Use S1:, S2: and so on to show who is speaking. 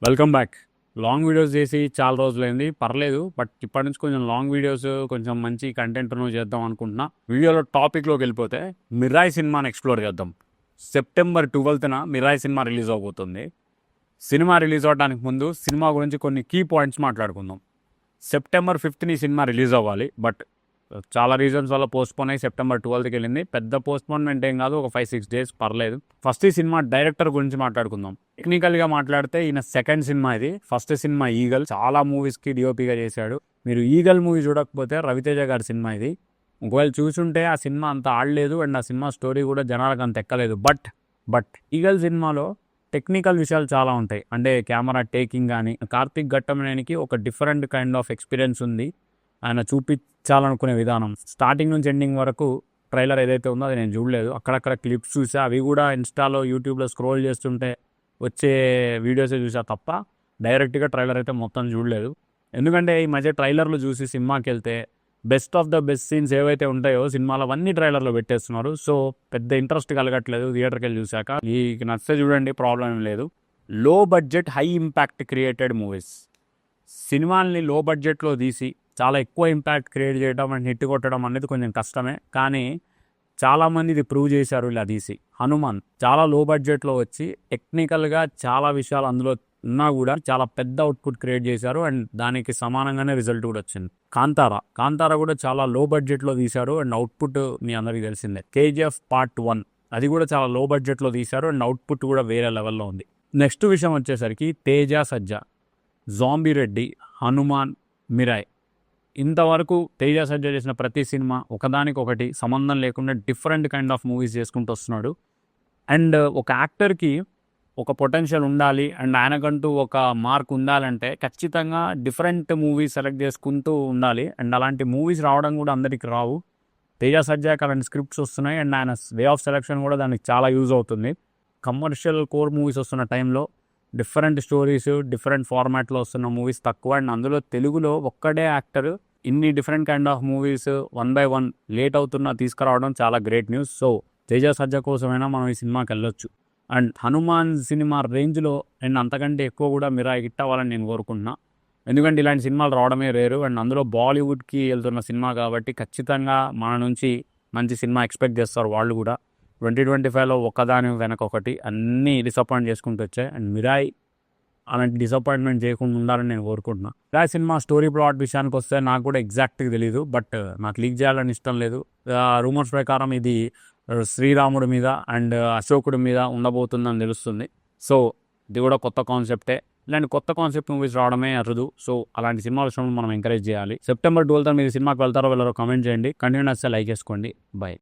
S1: Welcome back. Long videos చేసి చాలా రోజులైంది. పర్లేదు. బట్ ఇప్పటి నుంచి కొంచెం లాంగ్ వీడియోస్, కొంచెం మంచి కంటెంట్‌ను చేద్దాం అనుకుంటున్నా. వీడియోలో టాపిక్‌లోకి వెళ్ళిపోతే 'మిరాయ్' సినిమాని ఎక్స్‌ప్లోర్ చేద్దాం. సెప్టెంబర్ 12న 'మిరాయ్' సినిమా రిలీజ్ అవబోతుంది. సినిమా రిలీజ్ అవ్వడానికి ముందు సినిమా గురించి కొన్ని కీ పాయింట్స్ మాట్లాడుకుందాం. సెప్టెంబర్ 5ని సినిమా రిలీజ్ అవ్వాలి. బట్ చాలా రీజన్స్ వల్ల పోస్ట్‌పోన్ అయ్యి సెప్టెంబర్ 12కి వెళ్ళింది. పెద్ద పోస్ట్‌పోన్‌మెంట్ ఏం కాదు. ఒక 5-6 డేస్ పర్లేదు. ఫస్ట్ ఈ సినిమా డైరెక్టర్ గురించి మాట్లాడుకుందాం. టెక్నికల్‌గా మాట్లాడితే ఈయన సెకండ్ సినిమా ఇది. ఫస్ట్ సినిమా 'ఈగల్' చాలా మూవీస్‌కి డీఓపీగా చేశాడు. మీరు 'ఈగల్' మూవీ చూడకపోతే రవితేజ గారి సినిమా ఇది. ఒకవేళ చూసుంటే ఆ సినిమా అంత ఆడలేదు అండ్ ఆ సినిమా స్టోరీ కూడా జనాలకు అంత ఎక్కలేదు. బట్ 'ఈగల్' సినిమాలో టెక్నికల్ విషయాలు చాలా ఉంటాయి. అంటే కెమెరా టేకింగ్ కానీ, కార్తీక్ ఘట్టమనేనికి ఒక డిఫరెంట్ కైండ్ ఆఫ్ ఎక్స్పీరియన్స్ ఉంది. ఆయన చూపించాలనుకునే విధానం స్టార్టింగ్ నుంచి ఎండింగ్ వరకు ట్రైలర్ ఏదైతే ఉందో అది నేను చూడలేదు. అక్కడక్కడ క్లిప్స్ చూసా. అవి కూడా ఇన్స్టాలో, యూట్యూబ్లో స్క్రోల్ చేస్తుంటే వచ్చే వీడియోసే చూసా తప్ప డైరెక్ట్గా ట్రైలర్ అయితే మొత్తం చూడలేదు. ఎందుకంటే ఈ మధ్య ట్రైలర్లు చూసి సినిమాకి వెళ్తే best of the best scenes ఏవైతే ఉంటాయో సినిమాలో అవన్నీ ట్రైలర్లో పెట్టేస్తున్నారు. సో పెద్ద ఇంట్రెస్ట్ కలగట్లేదు థియేటర్కి వెళ్ళి చూశాక. మీకు నచ్చితే చూడండి, ప్రాబ్లం ఏం లేదు. Low budget high impact created movies. సినిమాల్ని లో బడ్జెట్లో తీసి చాలా ఎక్కువ ఇంపాక్ట్ క్రియేట్ చేయడం అండ్ హిట్ కొట్టడం అనేది కొంచెం కష్టమే. కానీ చాలామంది ఇది ప్రూవ్ చేశారు ఇలా తీసి. 'హనుమాన్' చాలా లో బడ్జెట్లో వచ్చి టెక్నికల్గా చాలా విషయాలు అందులో ఉన్నా కూడా చాలా పెద్ద అవుట్పుట్ క్రియేట్ చేశారు అండ్ దానికి సమానంగానే రిజల్ట్ కూడా వచ్చింది. 'కాంతార' కూడా చాలా లో బడ్జెట్లో తీశారు అండ్ అవుట్పుట్ మీ అందరికీ తెలిసిందే. 'కేజీఎఫ్ పార్ట్ 1' అది కూడా చాలా లో బడ్జెట్లో తీశారు అండ్ అవుట్పుట్ కూడా వేరే లెవెల్లో ఉంది. నెక్స్ట్ విషయం వచ్చేసరికి 'తేజ సజ్జా', 'జాంబీ రెడ్డి', 'హనుమాన్', 'మిరాయ్' ఇంతవరకు తేజ సజ్జా చేసిన ప్రతి సినిమా ఒకదానికొకటి సంబంధం లేకుండా డిఫరెంట్ కైండ్ ఆఫ్ మూవీస్ చేసుకుంటూ వస్తున్నాడు. అండ్ ఒక యాక్టర్కి ఒక పొటెన్షియల్ ఉండాలి అండ్ ఆయనకంటూ ఒక మార్క్ ఉండాలంటే ఖచ్చితంగా డిఫరెంట్ మూవీస్ సెలెక్ట్ చేసుకుంటూ ఉండాలి. అండ్ అలాంటి మూవీస్ రావడం కూడా అందరికి రావు. తేజ సజ్జాకి అలాంటి స్క్రిప్ట్స్ వస్తున్నాయి అండ్ ఆయన వే ఆఫ్ సెలెక్షన్ కూడా దానికి చాలా యూజ్ అవుతుంది. కమర్షియల్ కోర్ మూవీస్ వస్తున్న టైంలో డిఫరెంట్ స్టోరీస్, డిఫరెంట్ ఫార్మాట్లో వస్తున్న మూవీస్ తక్కువ. అండ్ అందులో తెలుగులో ఒక్కడే యాక్టర్ ఇన్ని different kind of movies 1 by 1 late అవుతున్నా తీసుకురావడం చాలా గ్రేట్ న్యూస్. సో తేజ సజ్జా కోసమైనా మనం ఈ సినిమాకి వెళ్ళొచ్చు. అండ్ 'హనుమాన్' సినిమా రేంజ్లో నేను అంతకంటే ఎక్కువ కూడా 'మిరాయ్' హిట్ అవ్వాలని నేను కోరుకుంటున్నా. ఎందుకంటే ఇలాంటి సినిమాలు రావడమే రేరు అండ్ అందులో బాలీవుడ్కి వెళ్తున్న సినిమా కాబట్టి ఖచ్చితంగా మన నుంచి మంచి సినిమా ఎక్స్పెక్ట్ చేస్తారు వాళ్ళు కూడా. 2025లో ఒకదాని వెనక ఒకటి అన్నీ డిసప్పాయింట్ చేసుకుంటూ వచ్చాయి అండ్ 'మిరాయ్' అలాంటి డిసప్పాయింట్మెంట్ చేయకుండా ఉండాలని నేను కోరుకుంటున్నాను. 'మిరాయ్' సినిమా స్టోరీ ప్లాట్ విషయానికి వస్తే నాకు కూడా ఎగ్జాక్ట్గా తెలియదు. బట్ నాకు లీక్ చేయాలని ఇష్టం లేదు. రూమర్స్ ప్రకారం ఇది శ్రీరాముడి మీద అండ్ అశోకుడి మీద ఉండబోతుందని తెలుస్తుంది. సో ఇది కూడా కొత్త కాన్సెప్టే. ఇలాంటి కొత్త కాన్సెప్ట్ మూవీస్ రావడమే అరుదు. సో అలాంటి సినిమా విషయంలో మనం ఎంకరేజ్ చేయాలి. సెప్టెంబర్ 12న మీరు సినిమాకి వెళ్తారో వెళ్ళారో కామెంట్ చేయండి. కంటిన్యూ నచ్చితే లైక్ చేసుకోండి. బై.